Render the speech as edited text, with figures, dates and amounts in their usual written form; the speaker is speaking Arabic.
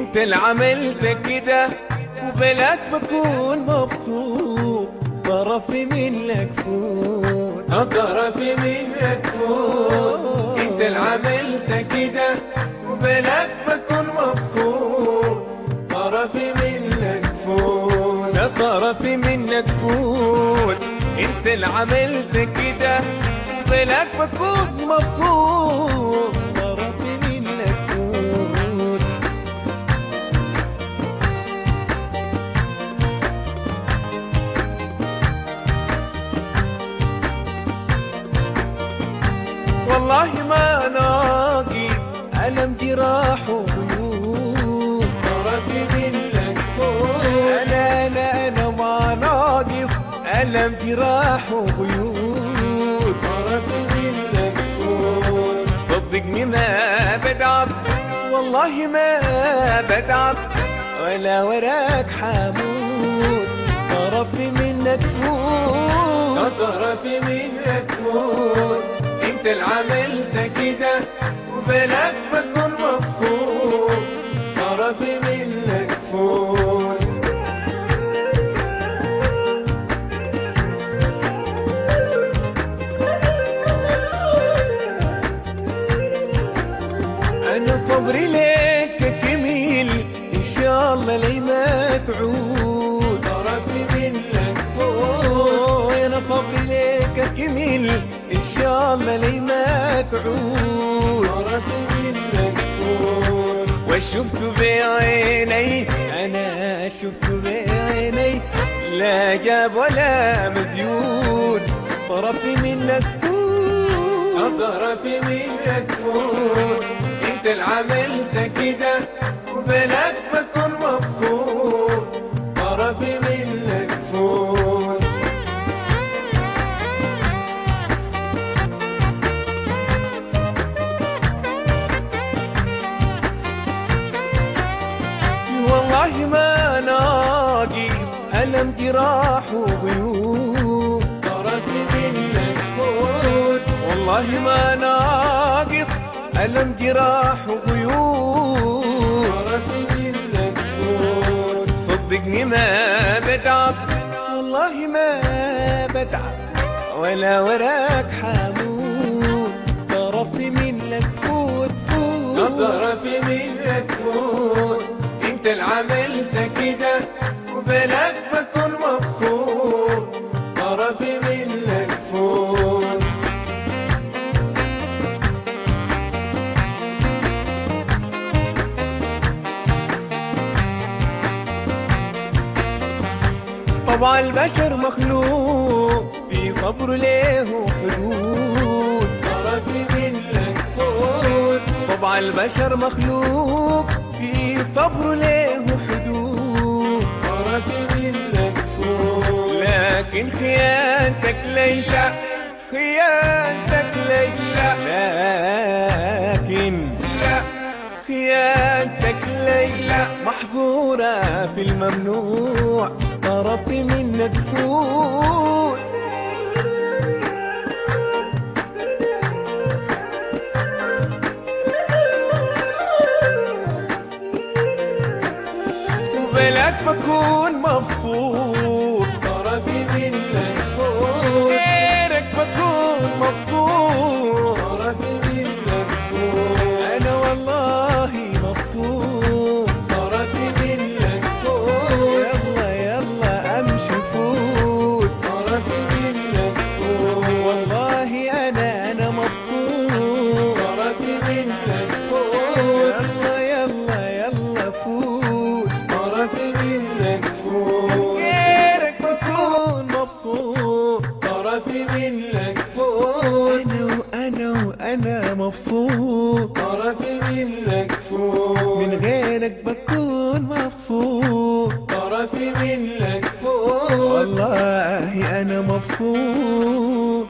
انت اللي عملت كده وبلاك بكون مبسوط. طرفي منك فوت، طرفي منك فوت. انت اللي عملت كده وبلاك بكون مبسوط. طرفي منك فوت، طرفي منك فوت. انت اللي عملت كده وبلاك بكون مبسوط. طرفي منك فوت. والله ما ناقص ألم جراح وغيوب. طرفي منك فوت. أنا ما ناقص ألم جراح وغيوب. طرفي منك فوت. صدقني ما بدعب، والله ما بدعب، ولا وراك حمود. طرفي منك فوت، طرفي منك فوت. انت اللي عملت كده وبلاك بكون مبسوط. طرفي منك فوت. أنا صبري لك كميل إن شاء الله لي ما تعود. طرفي منك فوت. أنا صبري لك كميل إن شاء الله لي ما تعود. طرفي منك فوت. وشفت بعيني، أنا شفت بعيني، لا جاب ولا مزيود. طرفي منك فوت، طرفي منك فوت. انت اللي عملت كده وبلاك بكون مبسوط. طرفي منك فوت. والله ما ناقص ألم جراح وغيوب. طرفي منك فوت. والله ما ناقص ألم جراح وغيوب. طرفي منك فوت. صدقني ما بدعب، والله ما بدعب، ولا وراك حمود. طرفي منك فوت فوت. طرفي منك فوت. انت اللي عملت كده وبلاك بكون مبسوط. طرفي منك فوت. طبع البشر مخلوق في صبر له حدود. طرفي منك فوت. طبع البشر مخلوق في صبر له حدود. طرفي منك فوت. لكن خيانتك ليلى، خيانتك ليلى، لكن لا خيانتك ليلى محظورة في الممنوع. طرفي منك فوت. وبلاك بكون مبسوط. طرفي منك فوت. غيرك بكون مبسوط. طرفي منك فوت. أنا والله مبسوط. طرفي منك فوت. يلا يلا أمشي فوت. طرفي منك فوت. والله أنا مبسوط. طرفي منك فوت. يلا يلا يلا فوت. طرفي منك فوت. غيرك بكون مبسوط. طرفي منك فوت. أنا مبسوط. طرفي منك فوت. من غيرك بكون مبسوط. طرفي منك فوت. والله أنا مبسوط.